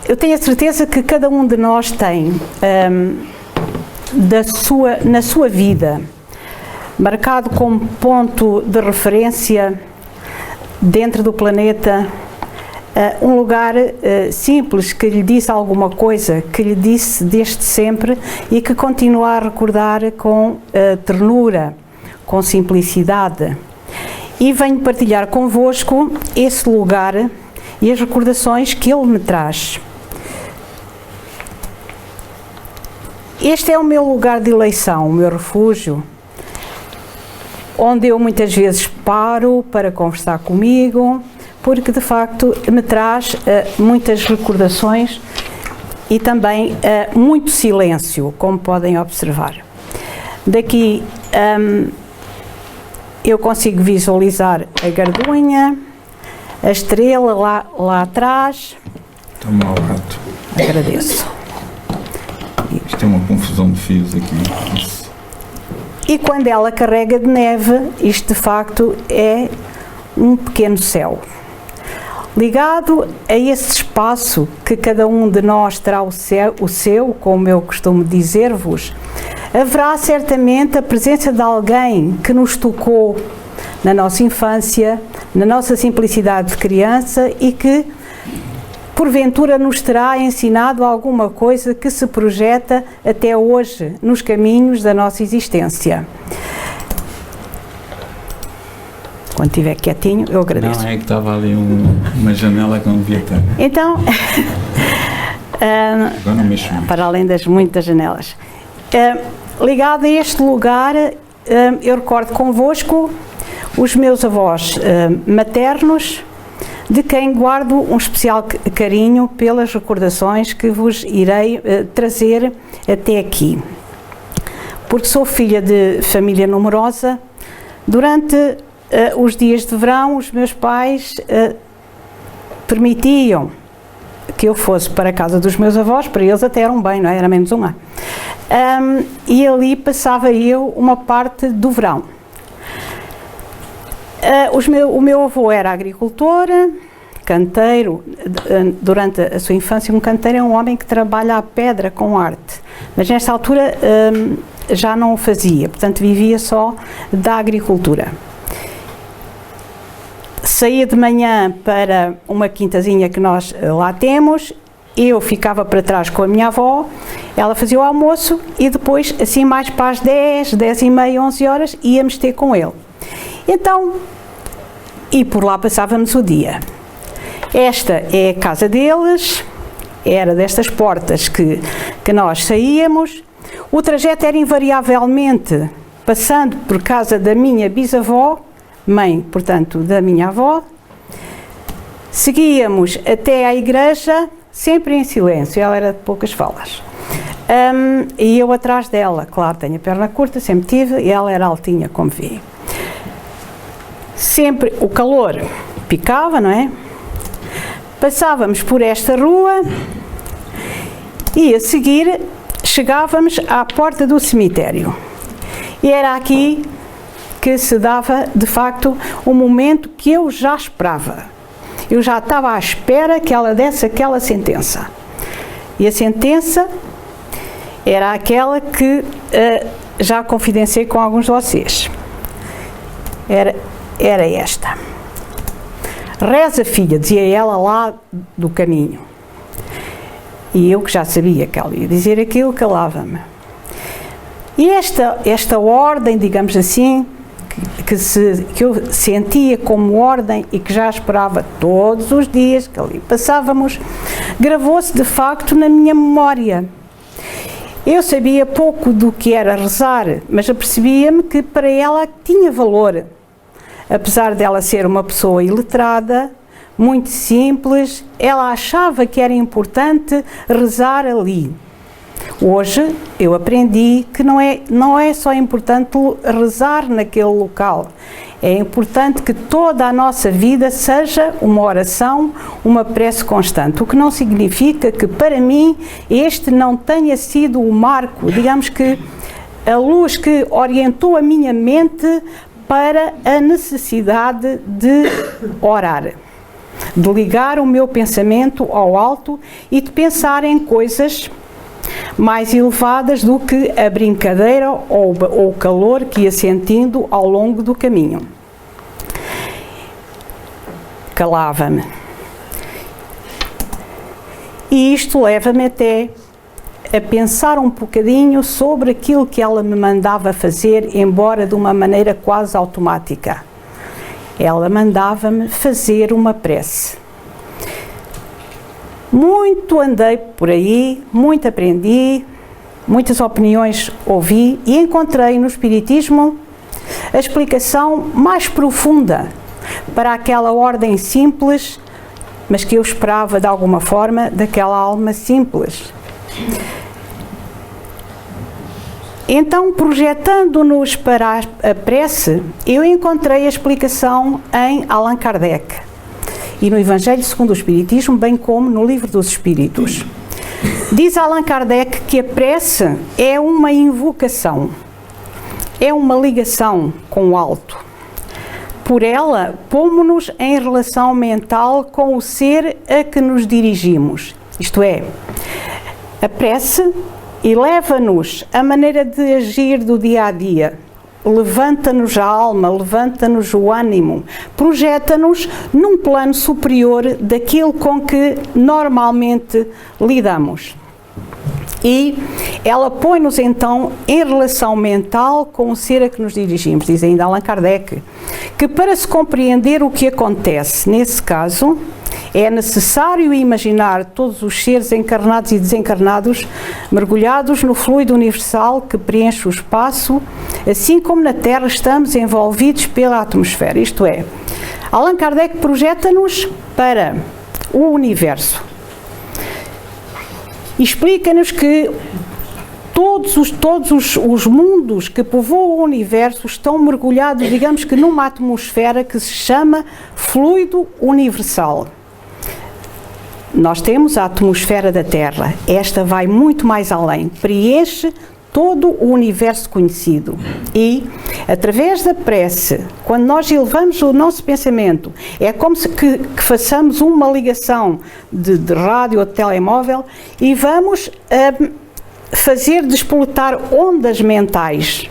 eu tenho a certeza que cada um de nós tem na sua vida, marcado como ponto de referência dentro do planeta, um lugar simples que lhe disse alguma coisa, que lhe disse desde sempre e que continua a recordar com ternura, com simplicidade. E venho partilhar convosco esse lugar e as recordações que ele me traz. Este é o meu lugar de eleição, o meu refúgio, onde eu muitas vezes paro para conversar comigo, porque de facto me traz muitas recordações e também muito silêncio, como podem observar. Daqui eu consigo visualizar a gardunha, a estrela lá atrás. Toma ao rato. Agradeço. Isto é uma confusão de fios aqui. E quando ela carrega de neve, isto de facto é um pequeno céu. Ligado a esse espaço que cada um de nós terá o seu, como eu costumo dizer-vos, haverá certamente a presença de alguém que nos tocou na nossa infância, na nossa simplicidade de criança e que porventura nos terá ensinado alguma coisa que se projeta até hoje nos caminhos da nossa existência. Quando estiver quietinho, eu agradeço. Não, é que estava ali uma janela que não devia ter. Então, Agora não mexo mais. para além das muitas janelas, ligado a este lugar, eu recordo convosco os meus avós maternos, de quem guardo um especial carinho pelas recordações que vos irei trazer até aqui. Porque sou filha de família numerosa, durante os dias de verão os meus pais permitiam que eu fosse para a casa dos meus avós, para eles até era um bem, não é? Era menos um ano. E ali passava eu uma parte do verão. O meu avô era agricultor, canteiro, durante a sua infância um canteiro é um homem que trabalha a pedra com arte, mas nesta altura já não o fazia, portanto vivia só da agricultura. Saía de manhã para uma quintazinha que nós lá temos, eu ficava para trás com a minha avó, ela fazia o almoço e depois, assim mais para as 10, 10h30, 11 horas, íamos ter com ele. Então, e por lá passávamos o dia. Esta é a casa deles, era destas portas que nós saíamos. O trajeto era invariavelmente passando por casa da minha bisavó, mãe, portanto, da minha avó. Seguíamos até à igreja, sempre em silêncio, ela era de poucas falas. E eu atrás dela, claro, tenho a perna curta, sempre tive, e ela era altinha, como vi. Sempre o calor picava, não é? Passávamos por esta rua e a seguir chegávamos à porta do cemitério. E era aqui que se dava, de facto, um momento que eu já esperava. Eu já estava à espera que ela desse aquela sentença. E a sentença era aquela que já confidenciei com alguns de vocês. Era esta. Reza, filha, dizia ela lá do caminho. E eu que já sabia que ela ia dizer aquilo, calava-me. E esta ordem, digamos assim, que eu sentia como ordem e que já esperava todos os dias que ali passávamos, gravou-se de facto na minha memória. Eu sabia pouco do que era rezar, mas apercebia-me que para ela tinha valor. Apesar dela ser uma pessoa iletrada, muito simples, ela achava que era importante rezar ali. Hoje eu aprendi que não é só importante rezar naquele local, é importante que toda a nossa vida seja uma oração, uma prece constante, o que não significa que para mim este não tenha sido o marco, digamos que a luz que orientou a minha mente para a necessidade de orar. de ligar o meu pensamento ao alto e de pensar em coisas mais elevadas do que a brincadeira ou o calor que ia sentindo ao longo do caminho. Calava-me. E isto leva-me até a pensar um bocadinho sobre aquilo que ela me mandava fazer, embora de uma maneira quase automática. Ela mandava-me fazer uma prece. Muito andei por aí, muito aprendi, muitas opiniões ouvi e encontrei no Espiritismo a explicação mais profunda para aquela ordem simples, mas que eu esperava de alguma forma daquela alma simples. Então, projetando-nos para a prece, eu encontrei a explicação em Allan Kardec e no Evangelho segundo o Espiritismo, bem como no Livro dos Espíritos. Diz Allan Kardec que a prece é uma invocação, é uma ligação com o alto. Por ela, pomos-nos em relação mental com o ser a que nos dirigimos. Isto é, a prece eleva-nos a maneira de agir do dia a dia, levanta-nos a alma, levanta-nos o ânimo, projeta-nos num plano superior daquilo com que normalmente lidamos. E ela põe-nos então em relação mental com o ser a que nos dirigimos, diz ainda Allan Kardec, que para se compreender o que acontece nesse caso, é necessário imaginar todos os seres encarnados e desencarnados mergulhados no fluido universal que preenche o espaço, assim como na Terra estamos envolvidos pela atmosfera. Isto é, Allan Kardec projeta-nos para o universo. Explica-nos que todos os mundos que povoam o universo estão mergulhados, digamos que numa atmosfera que se chama fluido universal. Nós temos a atmosfera da Terra, esta vai muito mais além, preenche todo o universo conhecido e, através da prece, quando nós elevamos o nosso pensamento, é como se que façamos uma ligação de rádio ou de telemóvel e vamos fazer despoletar ondas mentais,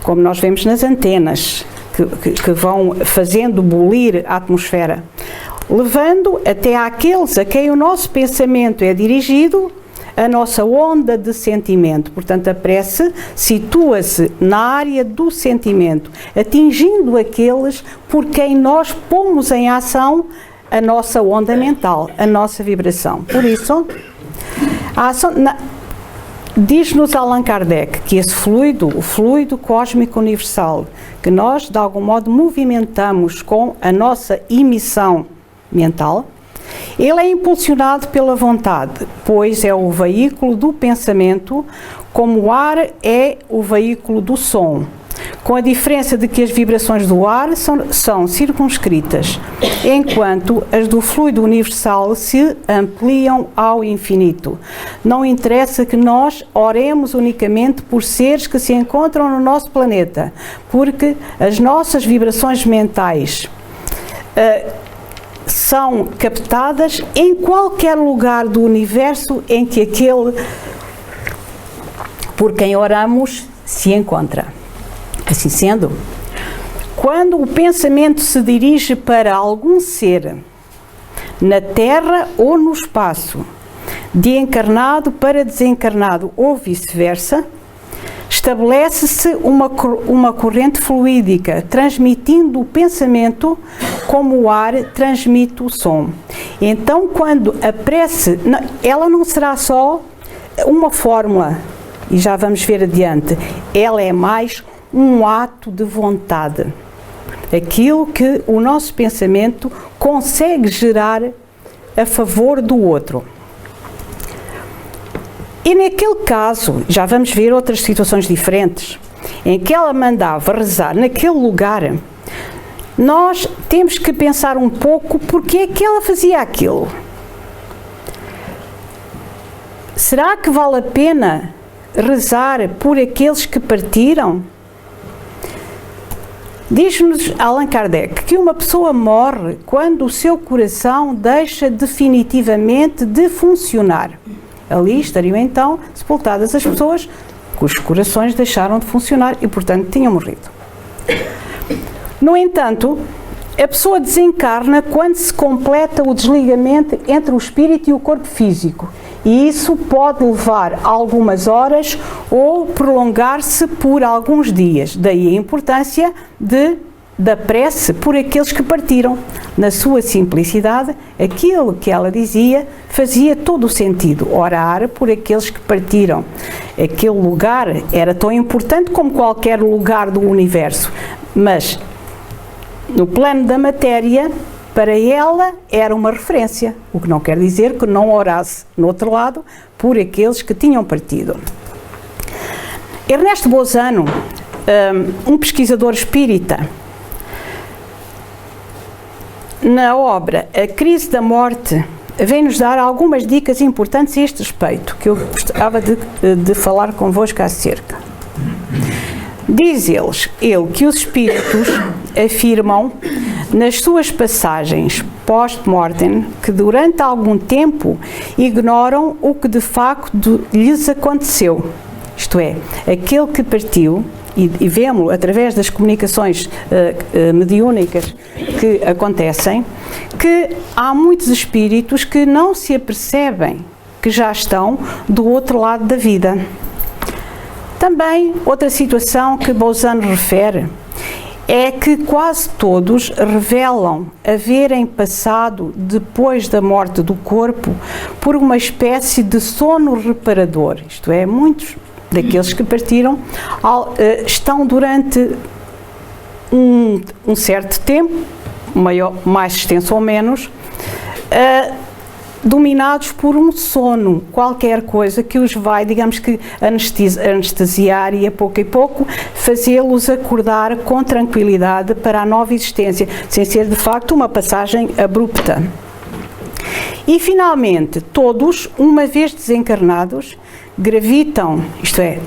como nós vemos nas antenas, que vão fazendo bulir a atmosfera, levando até àqueles a quem o nosso pensamento é dirigido, a nossa onda de sentimento. Portanto, a prece situa-se na área do sentimento, atingindo aqueles por quem nós pomos em ação a nossa onda mental, a nossa vibração. Por isso, a ação, diz-nos Allan Kardec que esse fluido, o fluido cósmico universal, que nós de algum modo movimentamos com a nossa emissão mental, ele é impulsionado pela vontade, pois é o veículo do pensamento, como o ar é o veículo do som, com a diferença de que as vibrações do ar são circunscritas, enquanto as do fluido universal se ampliam ao infinito. Não interessa que nós oremos unicamente por seres que se encontram no nosso planeta, porque as nossas vibrações mentais são captadas em qualquer lugar do universo em que aquele por quem oramos se encontra. Assim sendo, quando o pensamento se dirige para algum ser, na Terra ou no espaço, de encarnado para desencarnado ou vice-versa, estabelece-se uma corrente fluídica, transmitindo o pensamento como o ar transmite o som. Então, quando a prece, ela não será só uma fórmula, e já vamos ver adiante, ela é mais um ato de vontade. Aquilo que o nosso pensamento consegue gerar a favor do outro. E naquele caso, já vamos ver outras situações diferentes, em que ela mandava rezar naquele lugar, nós temos que pensar um pouco porque é que ela fazia aquilo. Será que vale a pena rezar por aqueles que partiram? Diz-nos Allan Kardec que uma pessoa morre quando o seu coração deixa definitivamente de funcionar. Ali estariam então sepultadas as pessoas cujos corações deixaram de funcionar e, portanto, tinham morrido. No entanto, a pessoa desencarna quando se completa o desligamento entre o espírito e o corpo físico, e isso pode levar algumas horas ou prolongar-se por alguns dias. Daí a importância da prece por aqueles que partiram. Na sua simplicidade, aquilo que ela dizia fazia todo o sentido. Orar por aqueles que partiram. Aquele lugar era tão importante como qualquer lugar do universo, mas no plano da matéria, para ela era uma referência, o que não quer dizer que não orasse, no outro lado, por aqueles que tinham partido. Ernesto Bozano, um pesquisador espírita, na obra A Crise da Morte, vem-nos dar algumas dicas importantes a este respeito, que eu gostava de falar convosco acerca. Diz ele que os espíritos afirmam nas suas passagens post-mortem que durante algum tempo ignoram o que de facto lhes aconteceu. Isto é, aquele que partiu, e vemos através das comunicações mediúnicas que acontecem, que há muitos espíritos que não se apercebem que já estão do outro lado da vida. Também, outra situação que Bozano refere é que quase todos revelam haverem passado, depois da morte do corpo, por uma espécie de sono reparador. Isto é, muitos daqueles que partiram estão durante um certo tempo, mais extenso ou menos, dominados por um sono, qualquer coisa que os vai, digamos que, anestesiar e a pouco fazê-los acordar com tranquilidade para a nova existência, sem ser de facto uma passagem abrupta. E finalmente, todos, uma vez desencarnados, gravitam, isto é,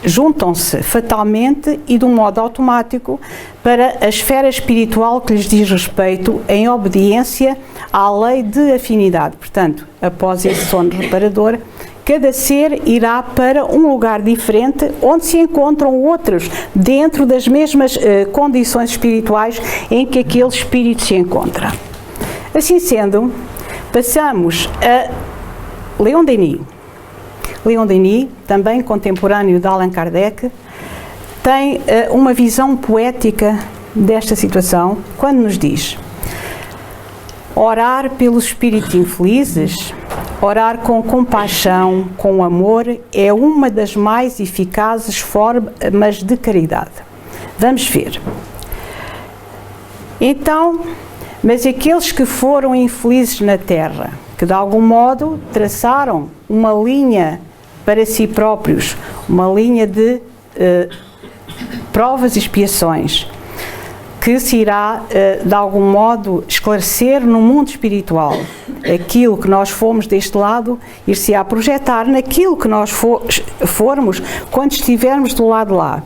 juntam-se fatalmente e de um modo automático para a esfera espiritual que lhes diz respeito em obediência à lei de afinidade. Portanto, após esse sono reparador, cada ser irá para um lugar diferente onde se encontram outros dentro das mesmas condições espirituais em que aquele espírito se encontra. Assim sendo, passamos a Leon Denis. Leon Denis, também contemporâneo de Allan Kardec, tem uma visão poética desta situação, quando nos diz: orar pelos espíritos infelizes, orar com compaixão, com amor, é uma das mais eficazes formas de caridade. Vamos ver. Então, mas aqueles que foram infelizes na Terra, que de algum modo traçaram uma linha para si próprios, uma linha de provas e expiações, que se irá, de algum modo, esclarecer no mundo espiritual. Aquilo que nós fomos deste lado, ir-se-á projetar naquilo que nós formos quando estivermos do lado lá.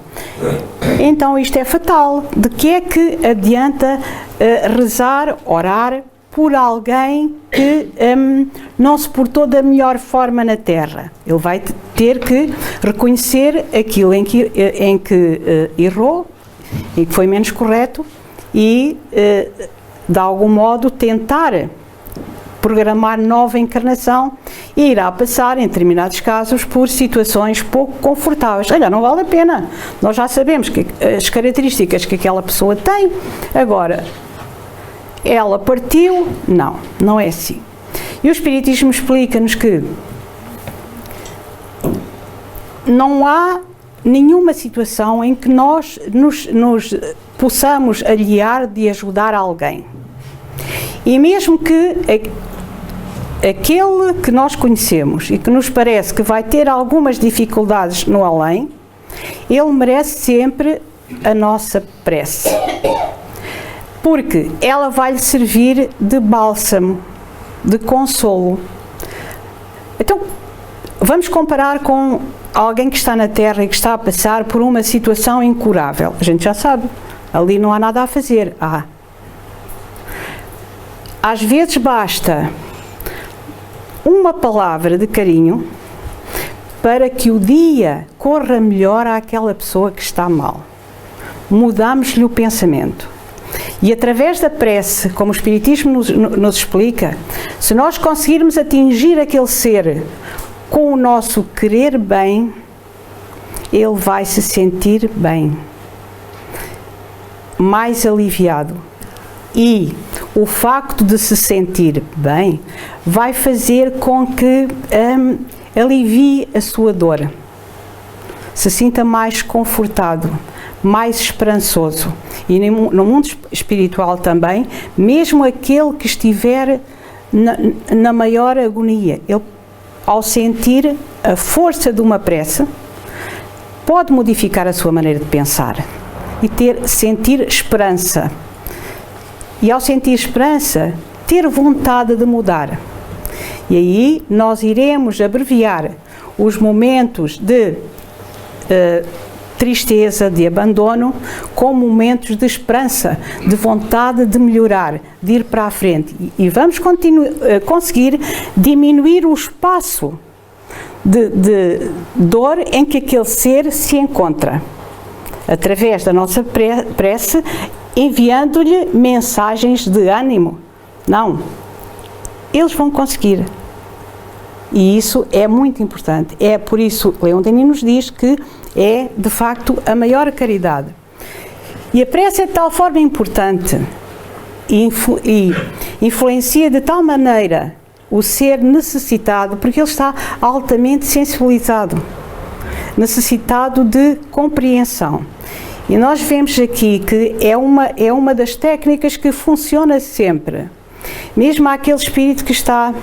Então isto é fatal. De que é que adianta rezar, orar por alguém que não se portou da melhor forma na Terra? Ele vai ter que reconhecer aquilo em que errou, e que foi menos correto, e de algum modo tentar programar nova encarnação, e irá passar, em determinados casos, por situações pouco confortáveis. Olha, não vale a pena, nós já sabemos que as características que aquela pessoa tem. Agora, ela partiu? Não é assim. E o Espiritismo explica-nos que não há nenhuma situação em que nós nos possamos aliar de ajudar alguém. E mesmo que aquele que nós conhecemos e que nos parece que vai ter algumas dificuldades no além, ele merece sempre a nossa prece. Porque ela vai lhe servir de bálsamo, de consolo. Então, vamos comparar com alguém que está na Terra e que está a passar por uma situação incurável. A gente já sabe, ali não há nada a fazer. Às vezes basta uma palavra de carinho para que o dia corra melhor àquela pessoa que está mal. Mudamos-lhe o pensamento. E através da prece, como o Espiritismo nos explica, se nós conseguirmos atingir aquele ser com o nosso querer bem, ele vai se sentir bem, mais aliviado. E o facto de se sentir bem vai fazer com que alivie a sua dor, se sinta mais confortado, mais esperançoso. E no mundo espiritual também, mesmo aquele que estiver na maior agonia, ele, ao sentir a força de uma prece, pode modificar a sua maneira de pensar e sentir esperança. E ao sentir esperança, ter vontade de mudar. E aí nós iremos abreviar os momentos de tristeza, de abandono, com momentos de esperança, de vontade de melhorar, de ir para a frente. E vamos conseguir diminuir o espaço de dor em que aquele ser se encontra, através da nossa prece, enviando-lhe mensagens de ânimo. Não, eles vão conseguir. E isso é muito importante. É por isso que Leon Denis nos diz que é, de facto, a maior caridade. E a prece é de tal forma importante e influencia de tal maneira o ser necessitado, porque ele está altamente sensibilizado, necessitado de compreensão. E nós vemos aqui que é uma das técnicas que funciona sempre. Mesmo aquele espírito que está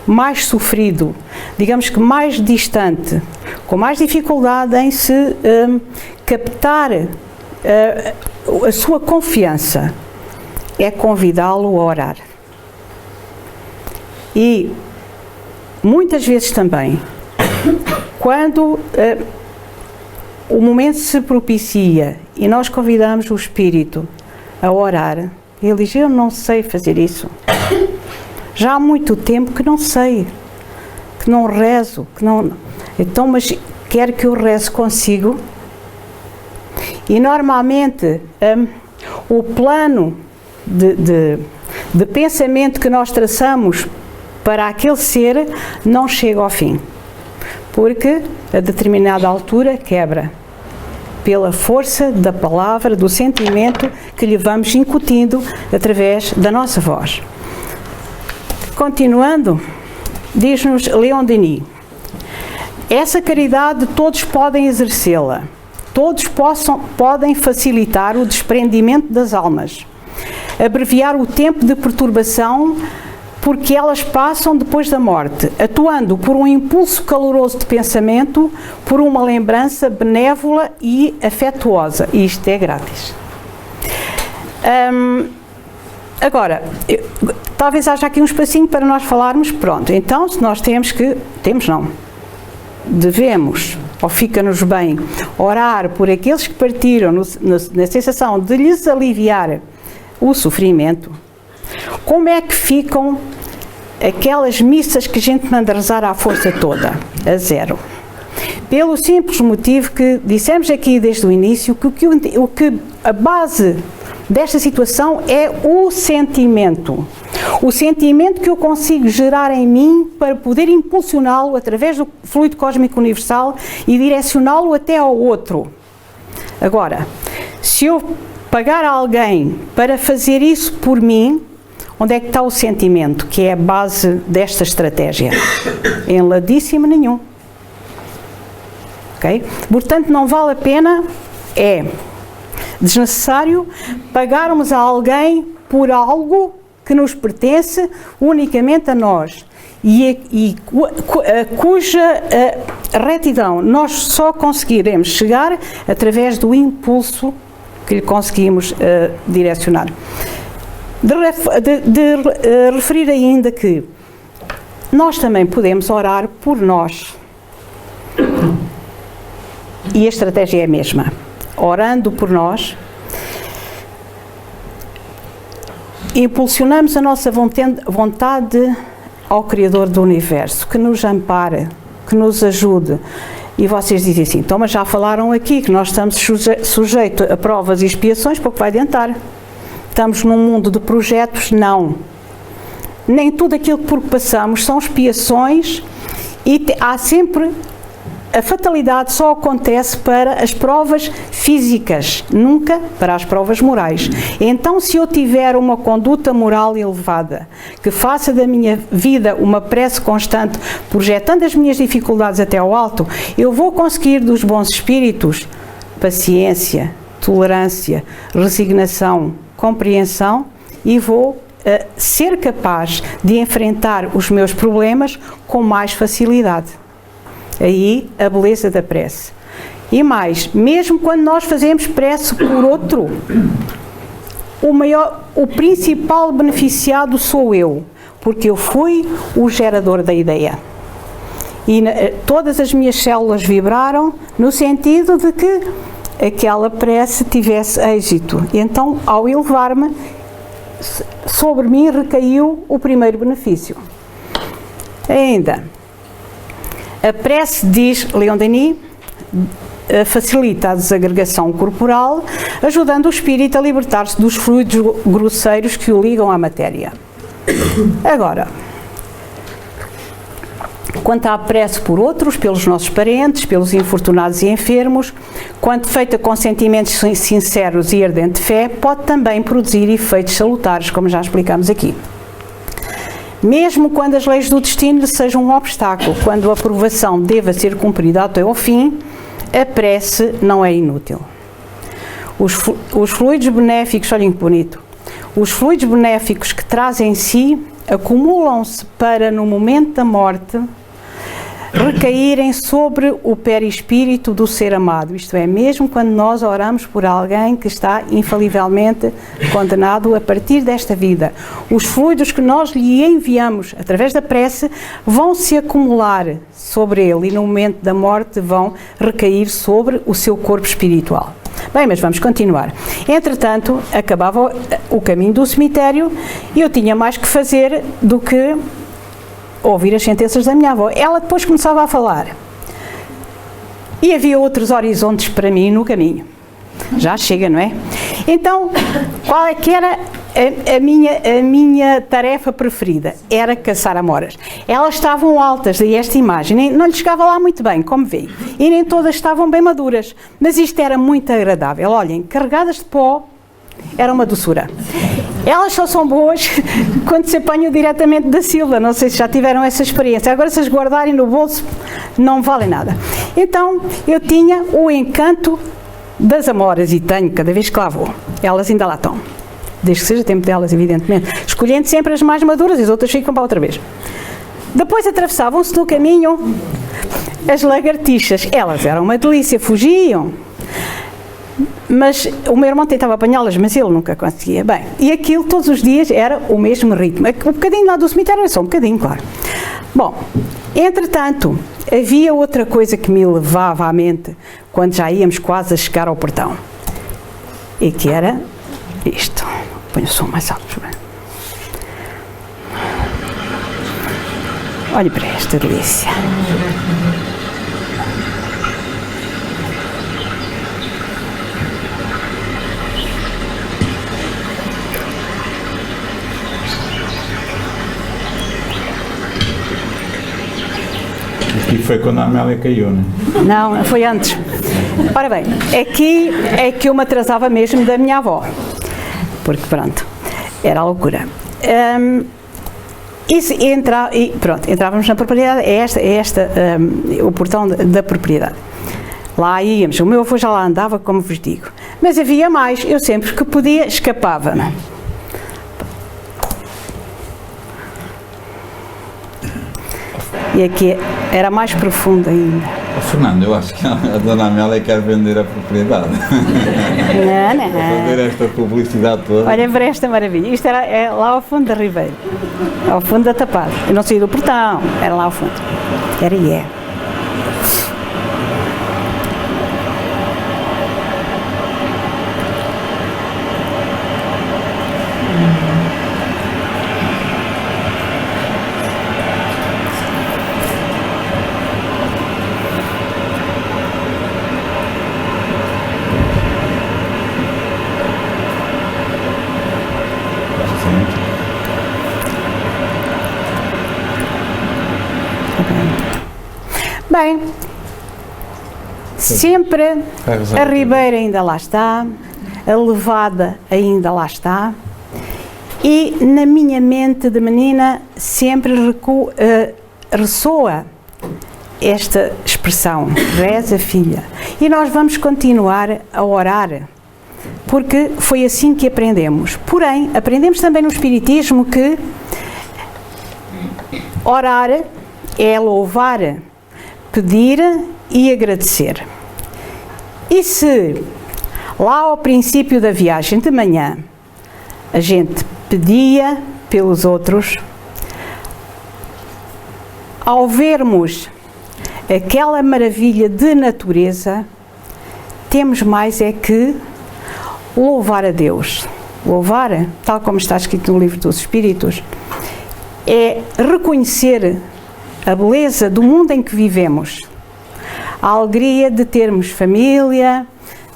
mais sofrido, digamos que mais distante, com mais dificuldade em se captar a sua confiança, é convidá-lo a orar. E muitas vezes também, quando o momento se propicia e nós convidamos o espírito a orar, ele diz: eu não sei fazer isso. Já há muito tempo que não sei, que não rezo, que não... Então, mas quero que eu reze consigo. E normalmente o plano de pensamento que nós traçamos para aquele ser não chega ao fim, porque a determinada altura quebra, pela força da palavra, do sentimento que lhe vamos incutindo através da nossa voz. Continuando, diz-nos Leon Denis: essa caridade todos podem exercê-la, todos podem facilitar o desprendimento das almas, abreviar o tempo de perturbação porque elas passam depois da morte, atuando por um impulso caloroso de pensamento, por uma lembrança benévola e afetuosa. E isto é grátis. Agora, talvez haja aqui um espacinho para nós falarmos. Pronto, então se nós devemos, ou fica-nos bem, orar por aqueles que partiram na sensação de lhes aliviar o sofrimento. Como é que ficam aquelas missas que a gente manda rezar à força toda? A zero. Pelo simples motivo que dissemos aqui desde o início, que a base desta situação é o sentimento. O sentimento que eu consigo gerar em mim para poder impulsioná-lo através do fluido cósmico universal e direcioná-lo até ao outro. Agora, se eu pagar a alguém para fazer isso por mim, onde é que está o sentimento, que é a base desta estratégia? Em ladíssimo nenhum. Ok? Portanto, não vale a pena, é desnecessário pagarmos a alguém por algo que nos pertence unicamente a nós e cuja retidão nós só conseguiremos chegar através do impulso que lhe conseguimos direcionar. De referir ainda que nós também podemos orar por nós. e a estratégia é a mesma. Orando por nós, impulsionamos a nossa vontade ao Criador do Universo, que nos ampare, que nos ajude. E vocês dizem assim, então, mas já falaram aqui que nós estamos sujeitos a provas e expiações, pouco vai adiantar. Estamos num mundo de projetos? Não. Nem tudo aquilo por que passamos são expiações e há sempre... A fatalidade só acontece para as provas físicas, nunca para as provas morais. Então, se eu tiver uma conduta moral elevada, que faça da minha vida uma prece constante, projetando as minhas dificuldades até ao alto, eu vou conseguir dos bons espíritos paciência, tolerância, resignação, compreensão e vou ser capaz de enfrentar os meus problemas com mais facilidade. Aí a beleza da prece. E mais, mesmo quando nós fazemos prece por outro, o principal beneficiado sou eu, porque eu fui o gerador da ideia. E todas as minhas células vibraram no sentido de que aquela prece tivesse êxito. E então, ao elevar-me, sobre mim recaiu o primeiro benefício. Ainda... A prece, diz Leon Denis, facilita a desagregação corporal, ajudando o espírito a libertar-se dos fluidos grosseiros que o ligam à matéria. Agora, quanto à prece por outros, pelos nossos parentes, pelos infortunados e enfermos, quando feita com sentimentos sinceros e ardente fé, pode também produzir efeitos salutares, como já explicamos aqui. Mesmo quando as leis do destino lhe sejam um obstáculo, quando a aprovação deva ser cumprida até ao fim, a prece não é inútil. Os fluidos benéficos, olhem que bonito, os fluidos benéficos que trazem em si acumulam-se para, no momento da morte, recaírem sobre o perispírito do ser amado, isto é, mesmo quando nós oramos por alguém que está infalivelmente condenado a partir desta vida. Os fluidos que nós lhe enviamos através da prece vão se acumular sobre ele e no momento da morte vão recair sobre o seu corpo espiritual. Bem, mas vamos continuar. Entretanto, acabava o caminho do cemitério e eu tinha mais que fazer do que ouvir as sentenças da minha avó. Ela depois começava a falar. E havia outros horizontes para mim no caminho. Já chega, não é? Então, qual é que era a minha tarefa preferida? Era caçar amoras. Elas estavam altas, daí esta imagem. Não lhes chegava lá muito bem, como veem. E nem todas estavam bem maduras. Mas isto era muito agradável. Olhem, carregadas de pó, era uma doçura. Elas só são boas quando se apanham diretamente da Silva. Não sei se já tiveram essa experiência. Agora, se as guardarem no bolso, não valem nada. Então, eu tinha o encanto das amoras, e tenho, cada vez que lá vou. Elas ainda lá estão. Desde que seja tempo delas, evidentemente. Escolhendo sempre as mais maduras e as outras ficam para outra vez. Depois atravessavam-se no caminho as lagartixas. Elas eram uma delícia, fugiam. Mas o meu irmão tentava apanhá-las, mas ele nunca conseguia. Bem, e aquilo todos os dias era o mesmo ritmo. Um bocadinho lá do cemitério era só um bocadinho, claro. Bom, entretanto, havia outra coisa que me levava à mente quando já íamos quase a chegar ao portão. E que era isto. Põe o som mais alto. Olhe para esta delícia. Aqui foi quando a Amélia caiu, não é? Não, foi antes. Ora bem, aqui é que eu me atrasava mesmo da minha avó. Porque, pronto, era a loucura. Entrávamos na propriedade, o portão da propriedade. Lá íamos, o meu avô já lá andava, como vos digo. Mas havia mais, eu sempre que podia escapava-me. E aqui era mais profundo ainda. Fernando, eu acho que a dona Amélia quer vender a propriedade. Não. Fazer esta publicidade toda. Olha para esta maravilha. Isto era lá ao fundo da Ribeira. Ao fundo da Tapada. Eu não saí do portão, era lá ao fundo. Era e é. Bem, sempre a ribeira ainda lá está, a levada ainda lá está, e na minha mente de menina sempre ressoa esta expressão, reza filha. E nós vamos continuar a orar, porque foi assim que aprendemos. Porém, aprendemos também no Espiritismo que orar é louvar, pedir e agradecer. E se lá ao princípio da viagem de manhã a gente pedia pelos outros, ao vermos aquela maravilha de natureza, temos mais é que louvar a Deus. Louvar, tal como está escrito no Livro dos Espíritos, é reconhecer a beleza do mundo em que vivemos, a alegria de termos família,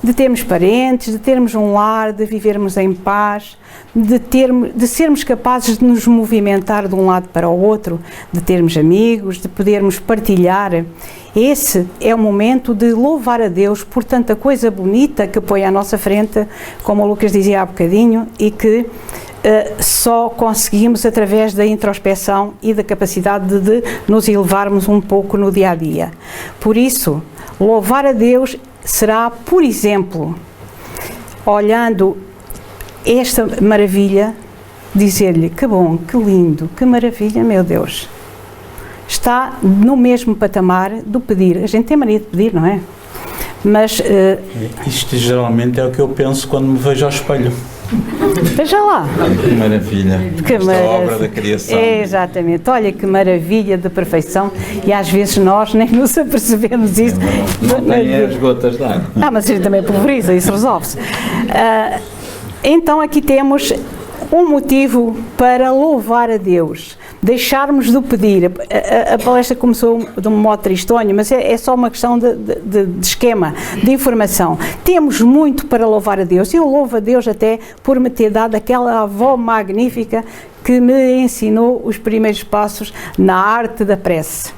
de termos parentes, de termos um lar, de vivermos em paz, de sermos capazes de nos movimentar de um lado para o outro, de termos amigos, de podermos partilhar. Esse é o momento de louvar a Deus por tanta coisa bonita que põe à nossa frente, como o Lucas dizia há bocadinho, e que só conseguimos através da introspeção e da capacidade de nos elevarmos um pouco no dia a dia. Por isso, louvar a Deus será, por exemplo, olhando esta maravilha, dizer-lhe que bom, que lindo, que maravilha, meu Deus. Está no mesmo patamar do pedir. A gente tem mania de pedir, não é? Mas isto geralmente é o que eu penso quando me vejo ao espelho. Veja lá. Que maravilha. Esta obra da criação. Exatamente. Olha que maravilha de perfeição, e às vezes nós nem nos apercebemos isso. Não tem as gotas de água. Mas a gente também pulveriza, isso resolve-se. Então aqui temos um motivo para louvar a Deus. Deixarmos de pedir. A palestra começou de um modo tristonho, mas é só uma questão de esquema, de informação. Temos muito para louvar a Deus. Eu louvo a Deus até por me ter dado aquela avó magnífica que me ensinou os primeiros passos na arte da prece.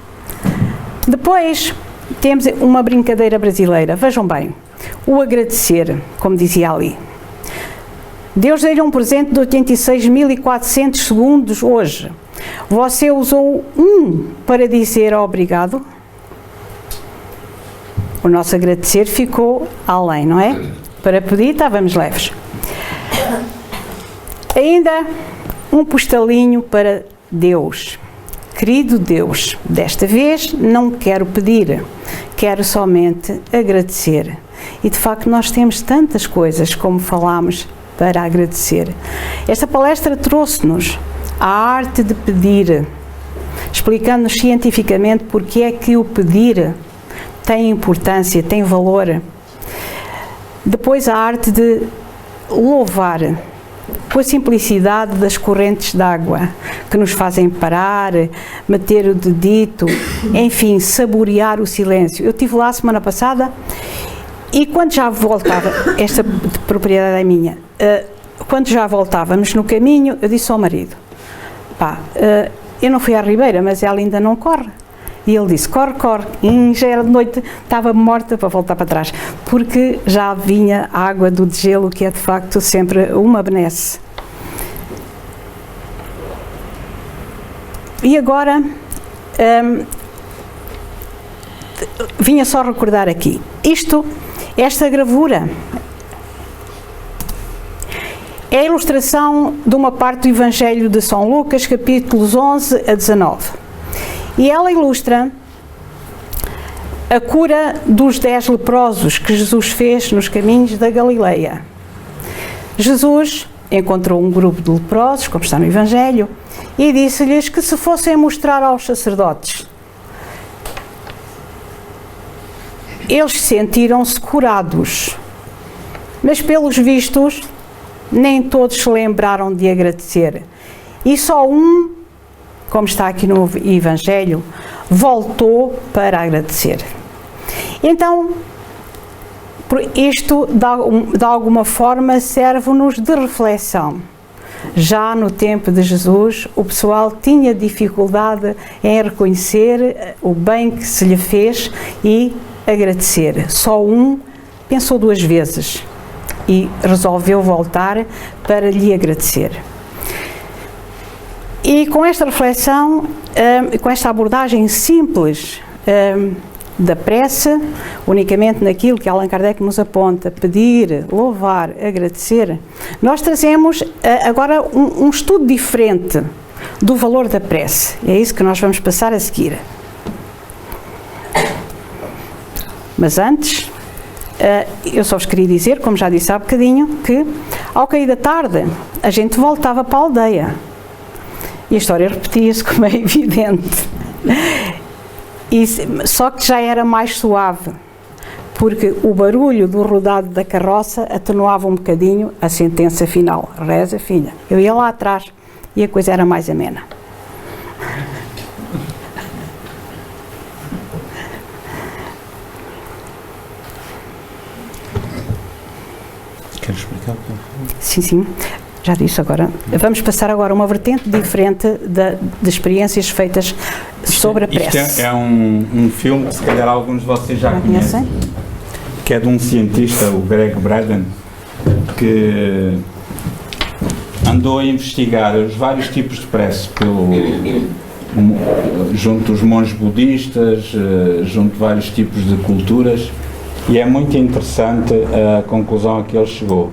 Depois temos uma brincadeira brasileira. Vejam bem, o agradecer, como dizia ali. Deus deu-lhe um presente de 86.400 segundos hoje. Você usou para dizer obrigado? O nosso agradecer ficou além, não é? Para pedir, estávamos leves. Ainda um postalinho para Deus. Querido Deus, desta vez não quero pedir, quero somente agradecer. E de facto nós temos tantas coisas, como falámos, para agradecer. Esta palestra trouxe-nos a arte de pedir, explicando-nos cientificamente porque é que o pedir tem importância, tem valor. Depois a arte de louvar, com a simplicidade das correntes de água, que nos fazem parar, meter o dedito, enfim, saborear o silêncio. Eu estive lá a semana passada e quando já voltava, esta propriedade é minha, quando já voltávamos no caminho, eu disse ao marido, eu não fui à ribeira, mas ela ainda não corre. E ele disse, corre, corre. E já era de noite, estava morta para voltar para trás, porque já vinha a água do degelo, que é de facto sempre uma benesse. E agora, vinha só recordar aqui, esta gravura, é a ilustração de uma parte do Evangelho de São Lucas, capítulos 11 a 19. E ela ilustra a cura dos 10 leprosos que Jesus fez nos caminhos da Galileia. Jesus encontrou um grupo de leprosos, como está no Evangelho, e disse-lhes que se fossem mostrar aos sacerdotes. Eles sentiram-se curados, mas pelos vistos, nem todos se lembraram de agradecer. E só como está aqui no Evangelho, voltou para agradecer. Então, isto de alguma forma serve-nos de reflexão. já no tempo de Jesus, o pessoal tinha dificuldade em reconhecer o bem que se lhe fez e agradecer. Só um pensou 2 vezes e resolveu voltar para lhe agradecer. E com esta reflexão, com esta abordagem simples da prece, unicamente naquilo que Allan Kardec nos aponta, pedir, louvar, agradecer, nós trazemos agora um estudo diferente do valor da prece. É isso que nós vamos passar a seguir. Mas antes, eu só vos queria dizer, como já disse há bocadinho, que ao cair da tarde a gente voltava para a aldeia. E a história repetia-se, como é evidente. Só que já era mais suave, porque o barulho do rodado da carroça atenuava um bocadinho a sentença final. Reza, filha. Eu ia lá atrás e a coisa era mais amena. Queres explicar? Sim. Já disse agora. Vamos passar agora uma vertente diferente de experiências feitas sobre a prece. Isto é um filme, se calhar alguns de vocês já conhecem, que é de um cientista, o Greg Braden, que andou a investigar os vários tipos de prece junto dos monges budistas, junto de vários tipos de culturas, e é muito interessante a conclusão a que ele chegou.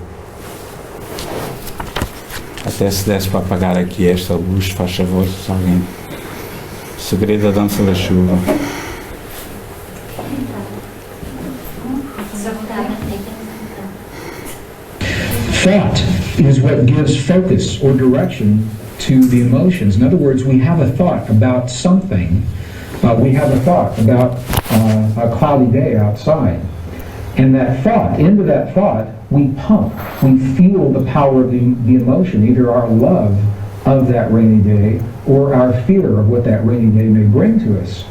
Até se desse para apagar aqui esta luz, faz favor, se alguém... Segredo da dança da chuva. Thought is what gives focus or direction to the emotions. In other words, we have a thought about something. We have a thought about a cloudy day outside. And that thought, into that thought, we pump, we feel the power of the emotion, either our love of that rainy day or our fear of what that rainy day may bring to us.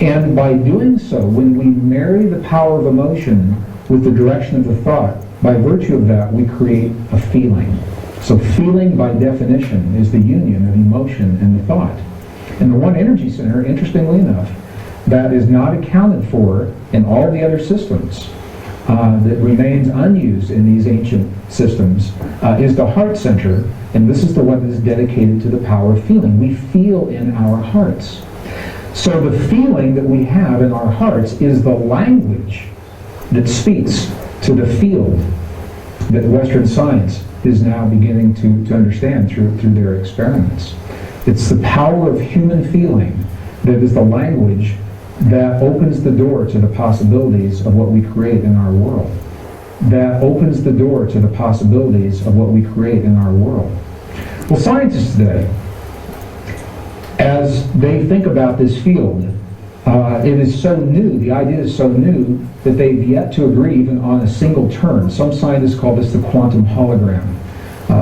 And by doing so, when we marry the power of emotion with the direction of the thought, by virtue of that, we create a feeling. So feeling, by definition, is the union of emotion and the thought. And the one energy center, interestingly enough, that is not accounted for in all the other systems, that remains unused in these ancient systems, is the heart center, and this is the one that is dedicated to the power of feeling. We feel in our hearts. So the feeling that we have in our hearts is the language that speaks to the field that Western science is now beginning to understand through their experiments. It's the power of human feeling that is the language that opens the door to the possibilities of what we create in our world. That opens the door to the possibilities of what we create in our world. Well, scientists today, as they think about this field, it is so new, the idea is so new, that they've yet to agree even on a single term. Some scientists call this the quantum hologram.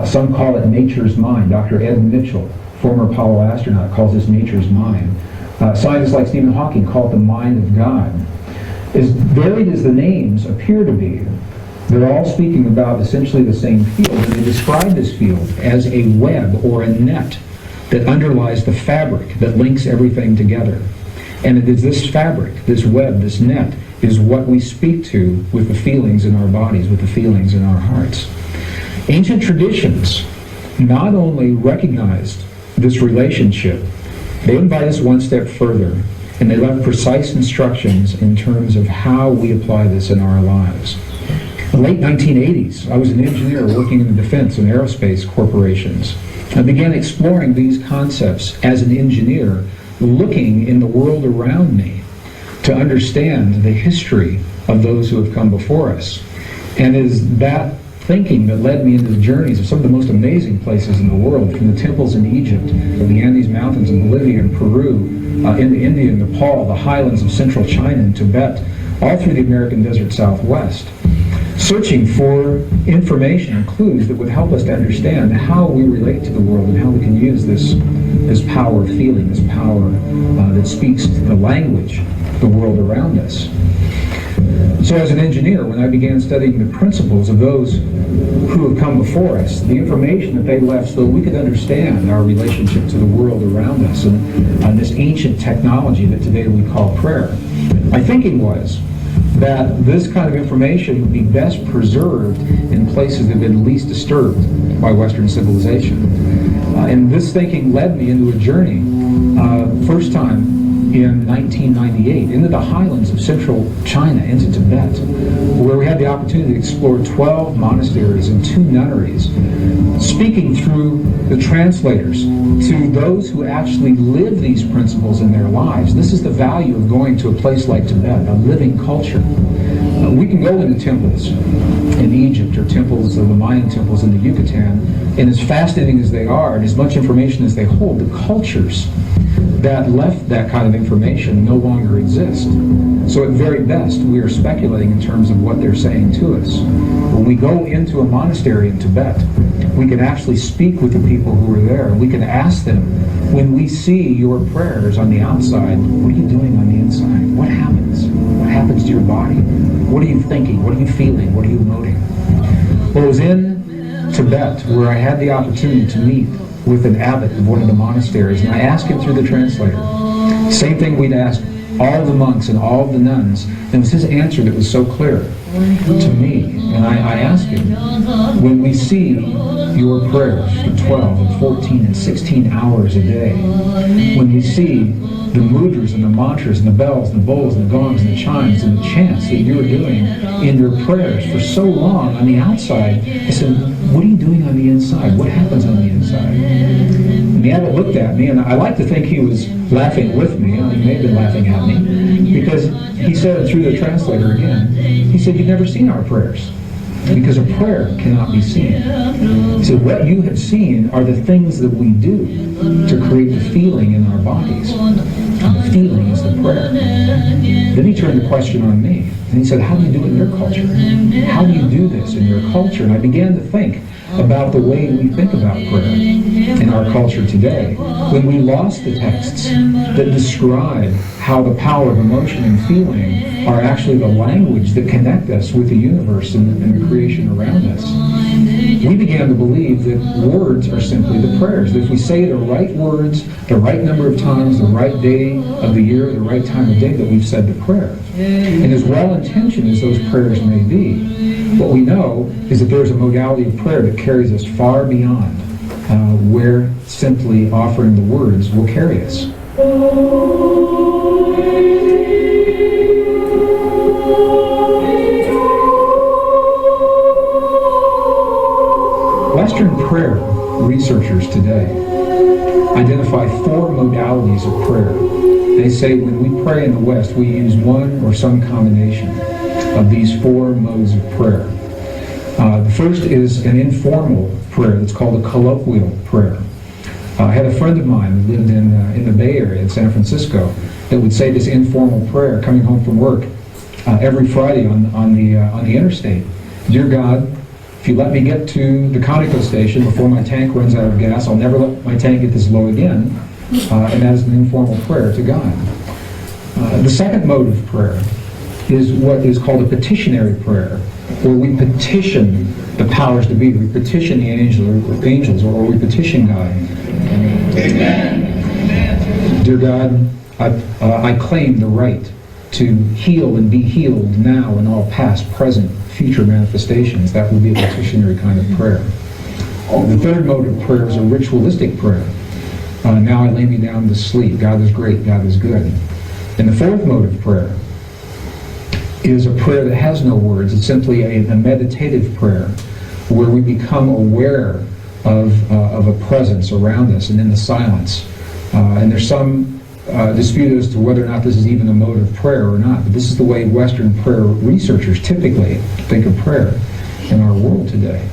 Some call it nature's mind. Dr. Ed Mitchell, former Apollo astronaut, calls this nature's mind. Scientists like Stephen Hawking call it the mind of God. As varied as the names appear to be, they're all speaking about essentially the same field, and they describe this field as a web or a net that underlies the fabric that links everything together. And it is this fabric, this web, this net, is what we speak to with the feelings in our bodies, with the feelings in our hearts. Ancient traditions not only recognized this relationship, they invite us one step further, and they left precise instructions in terms of how we apply this in our lives. In the late 1980s, I was an engineer working in the defense and aerospace corporations. I began exploring these concepts as an engineer, looking in the world around me to understand the history of those who have come before us. And it is that thinking that led me into the journeys of some of the most amazing places in the world, from the temples in Egypt, the Andes Mountains in Bolivia and Peru, into India and Nepal, the highlands of central China and Tibet, all through the American desert Southwest, searching for information and clues that would help us to understand how we relate to the world and how we can use this power of feeling, this power that speaks to the language, the world around us. So as an engineer, when I began studying the principles of those who have come before us, the information that they left so we could understand our relationship to the world around us and this ancient technology that today we call prayer, my thinking was that this kind of information would be best preserved in places that have been least disturbed by Western civilization. And this thinking led me into a journey, first time in 1998, into the highlands of central China, into Tibet, where we had the opportunity to explore 12 monasteries and 2 nunneries, speaking through the translators to those who actually live these principles in their lives. This is the value of going to a place like Tibet, a living culture. We can go into temples in Egypt or temples of the Mayan temples in the Yucatan, and as fascinating as they are and as much information as they hold, the cultures that left that kind of information no longer exist. So at very best, we are speculating in terms of what they're saying to us. When we go into a monastery in Tibet, we can actually speak with the people who are there. We can ask them, when we see your prayers on the outside, what are you doing on the inside? What happens? What happens to your body? What are you thinking? What are you feeling? What are you emoting? Well, it was in Tibet where I had the opportunity to meet with an abbot of one of the monasteries, and I asked him through the translator. Same thing we'd asked all the monks and all the nuns. And it was his answer that was so clear to me. And I asked him, when we see your prayers for 12 and 14 and 16 hours a day, when we see the mudras and the mantras and the bells and the bowls and the gongs and the chimes and the chants that you're doing in your prayers for so long on the outside, I said, what are you doing on the inside? What happens on the inside? And the abbot looked at me, and I like to think he was laughing with me. He may have been laughing at me, because he said through the translator again, he said, you've never seen our prayers, because a prayer cannot be seen. He said, what you have seen are the things that we do to create the feeling in our bodies. And the feeling is the prayer. Then he turned the question on me, and he said, how do you do it in your culture? How do you do this in your culture? And I began to think about the way we think about prayer in our culture today. When we lost the texts that describe how the power of emotion and feeling are actually the language that connect us with the universe and the creation around us, we began to believe that words are simply the prayers. That if we say the right words, the right number of times, the right day of the year, the right time of day, that we've said the prayer. And as well-intentioned as those prayers may be, what we know is that there's a modality of prayer that carries us far beyond where simply offering the words will carry us. Western prayer researchers today identify 4 modalities of prayer. They say when we pray in the West, we use one or some combination of these 4 modes of prayer. The first is an informal prayer that's called a colloquial prayer. I had a friend of mine who lived in the Bay Area in San Francisco that would say this informal prayer coming home from work every Friday on the interstate. Dear God, if you let me get to the Conoco station before my tank runs out of gas, I'll never let my tank get this low again. And that is an informal prayer to God. The second mode of prayer is what is called a petitionary prayer, where we petition the powers to be. We petition the angels, or we petition God. Amen. Dear God, I claim the right to heal and be healed now in all past, present, future manifestations. That would be a petitionary kind of prayer. The third mode of prayer is a ritualistic prayer. Now I lay me down to sleep. God is great. God is good. And the fourth mode of prayer is a prayer that has no words. It's simply a meditative prayer where we become aware of a presence around us and in the silence. And there's some dispute as to whether or not this is even a mode of prayer or not. But this is the way Western prayer researchers typically think of prayer in our world today.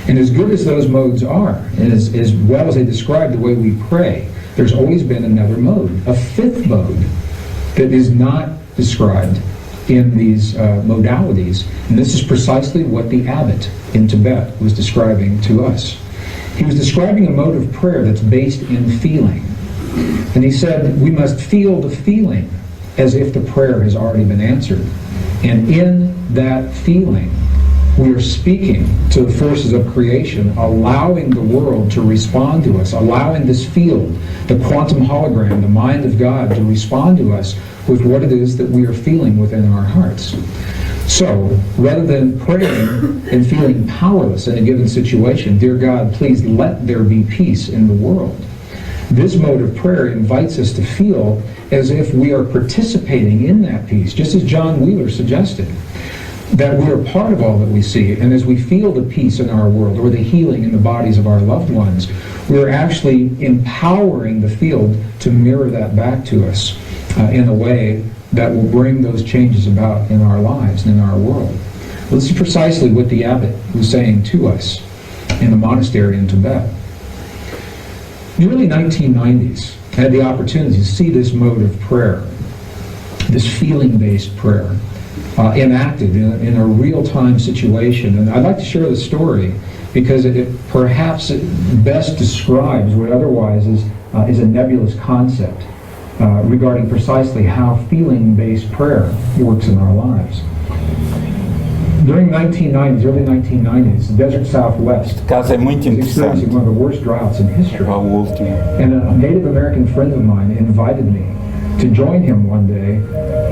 And as good as those modes are, and as well as they describe the way we pray, there's always been another mode, a fifth mode, that is not described in these modalities. And this is precisely what the abbot in Tibet was describing to us. He was describing a mode of prayer that's based in feeling. And he said we must feel the feeling as if the prayer has already been answered. And in that feeling, we are speaking to the forces of creation, allowing the world to respond to us, allowing this field, the quantum hologram, the mind of God, to respond to us with what it is that we are feeling within our hearts. So, rather than praying and feeling powerless in a given situation, dear God, please let there be peace in the world, this mode of prayer invites us to feel as if we are participating in that peace, just as John Wheeler suggested, that we are part of all that we see. And as we feel the peace in our world or the healing in the bodies of our loved ones, we are actually empowering the field to mirror that back to us in a way that will bring those changes about in our lives and in our world. Well, this is precisely what the abbot was saying to us in the monastery in Tibet. In the early 1990s, I had the opportunity to see this mode of prayer, this feeling-based prayer, enacted in a real-time situation. And I'd like to share the story because it perhaps best describes what otherwise is a nebulous concept regarding precisely how feeling-based prayer works in our lives. During the 1990s, early 1990s, the desert Southwest Este caso é muito was experiencing interessante. one of the worst droughts in history. Para o último. And a Native American friend of mine invited me to join him one day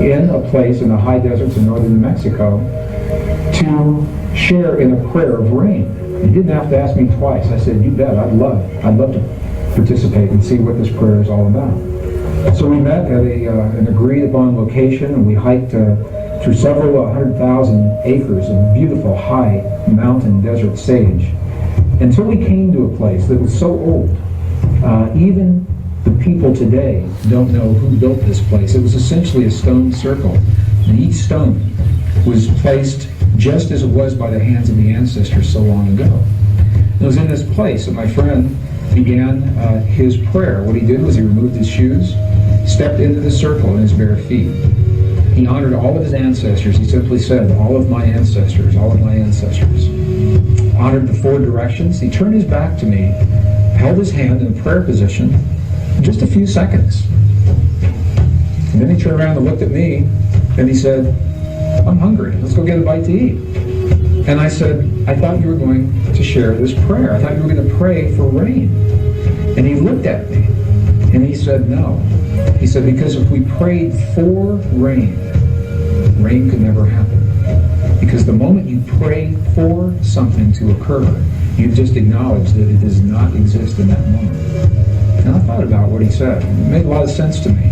in a place in the high deserts of northern New Mexico to share in a prayer of rain. He didn't have to ask me twice. I said, you bet, I'd love to participate and see what this prayer is all about. So we met at an agreed upon location, and we hiked through several 100,000 acres of beautiful high mountain desert sage until we came to a place that was so old, even the people today don't know who built this place. It was essentially a stone circle, and each stone was placed just as it was by the hands of the ancestors so long ago. It was in this place that my friend began his prayer. What he did was he removed his shoes, stepped into the circle in his bare feet. He honored all of his ancestors. He simply said, all of my ancestors, all of my ancestors. Honored the four directions. He turned his back to me, held his hand in a prayer position for just a few seconds. And then he turned around and looked at me, and he said, I'm hungry. Let's go get a bite to eat. And I said, I thought you were going to share this prayer. I thought you were going to pray for rain. And he looked at me, and he said, no. He said, because if we prayed for rain, rain could never happen. Because the moment you pray for something to occur, you've just acknowledged that it does not exist in that moment. And I thought about what he said. It made a lot of sense to me.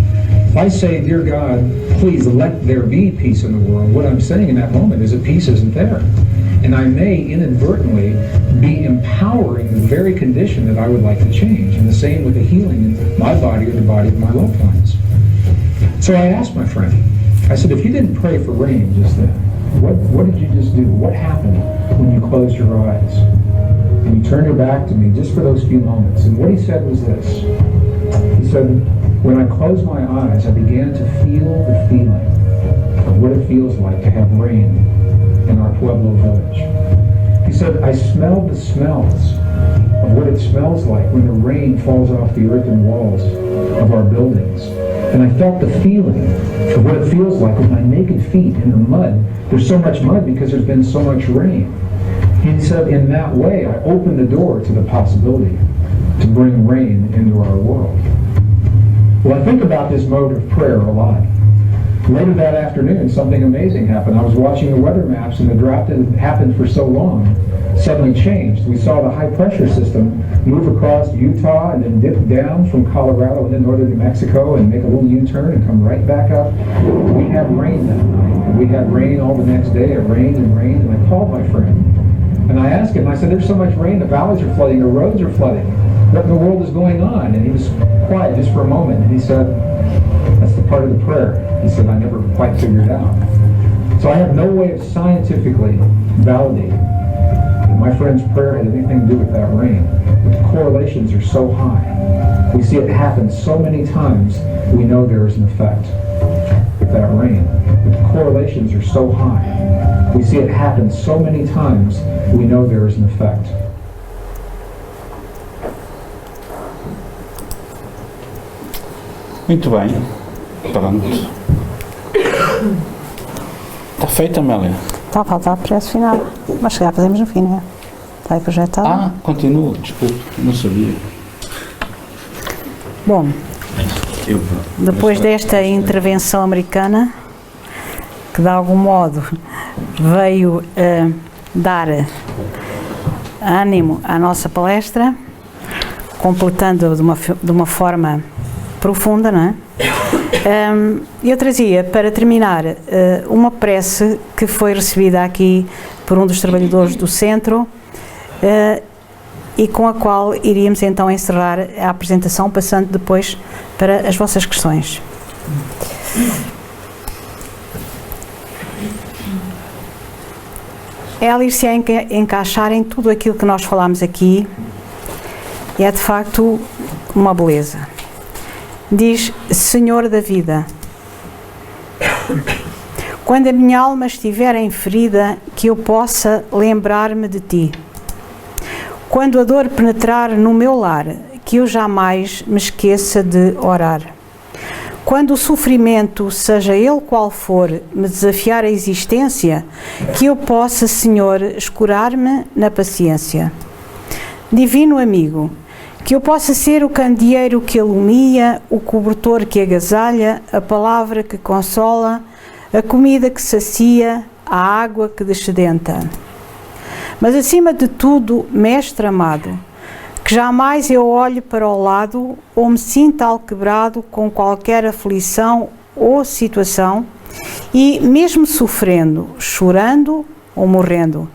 If I say, dear God, please let there be peace in the world, what I'm saying in that moment is that peace isn't there. And I may inadvertently be empowering the very condition that I would like to change. And the same with the healing in my body or the body of my loved ones. So I asked my friend, I said, if you didn't pray for rain just then, what did you just do? What happened when you closed your eyes? And he turned her back to me just for those few moments. And what he said was this. He said, when I closed my eyes, I began to feel the feeling of what it feels like to have rain in our Pueblo village. He said, I smelled the smells of what it smells like when the rain falls off the earthen walls of our buildings. And I felt the feeling of what it feels like with my naked feet in the mud. There's so much mud because there's been so much rain. He said, in that way, I opened the door to the possibility to bring rain into our world. Well, I think about this mode of prayer a lot. Later that afternoon, something amazing happened. I was watching the weather maps, and the drought that had happened for so long suddenly changed. We saw the high-pressure system move across Utah and then dip down from Colorado into northern New Mexico and make a little U-turn and come right back up. We had rain that night, and we had rain all the next day. It rained and rained, and I called my friend. And I asked him, I said, there's so much rain, the valleys are flooding, the roads are flooding. What in the world is going on? And he was quiet just for a moment, and he said, that's the part of the prayer. He said, I never quite figured out. So I have no way of scientifically validating that my friend's prayer had anything to do with that rain. But the correlations are so high. We see it happen so many times, we know there is an effect with that rain. But the correlations are so high. We see it happen so many times, we know there is an effect. Muito bem. Pronto. Está feita, Amélia? Está a faltar o preço final, mas se calhar fazemos no fim, não é? Está aí projetado. Ah, continua, desculpe, não sabia. Bom, depois desta intervenção americana, que de algum modo veio dar ânimo à nossa palestra, completando de uma forma profunda, não é? Eu trazia, para terminar, uma prece que foi recebida aqui por um dos trabalhadores do centro e com a qual iríamos então encerrar a apresentação, passando depois para as vossas questões. Ela ir-se a encaixar em tudo aquilo que nós falámos aqui, e é de facto uma beleza. Diz: Senhor da vida, quando a minha alma estiver em ferida, que eu possa lembrar-me de Ti. Quando a dor penetrar no meu lar, que eu jamais me esqueça de orar. Quando o sofrimento, seja ele qual for, me desafiar a existência, que eu possa, Senhor, escurar-me na paciência. Divino amigo, que eu possa ser o candeeiro que alumia, o cobertor que agasalha, a palavra que consola, a comida que sacia, a água que descedenta. Mas acima de tudo, Mestre amado, que jamais eu olhe para o lado ou me sinta alquebrado com qualquer aflição ou situação e, mesmo sofrendo, chorando ou morrendo,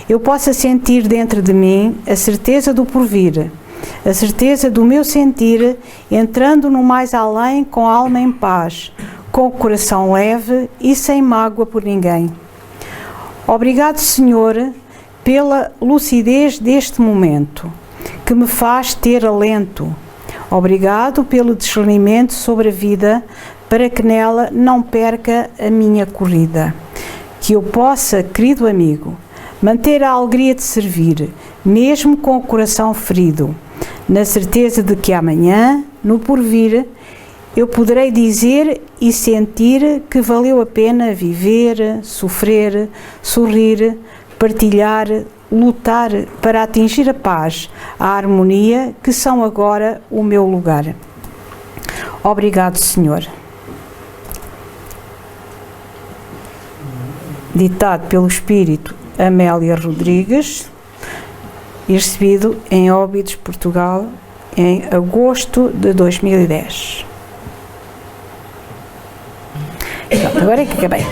eu possa sentir dentro de mim a certeza do porvir, a certeza do meu sentir, entrando no mais além com a alma em paz, com o coração leve e sem mágoa por ninguém. Obrigado, Senhor, pela lucidez deste momento, que me faz ter alento. Obrigado pelo discernimento sobre a vida, para que nela não perca a minha corrida. Que eu possa, querido amigo, manter a alegria de servir, mesmo com o coração ferido, na certeza de que amanhã, no porvir, eu poderei dizer e sentir que valeu a pena viver, sofrer, sorrir, partilhar, lutar para atingir a paz, a harmonia, que são agora o meu lugar. Obrigado, Senhor. Ditado pelo Espírito Amélia Rodrigues e recebido em Óbidos, Portugal, em agosto de 2010. Pronto, agora é que acabei.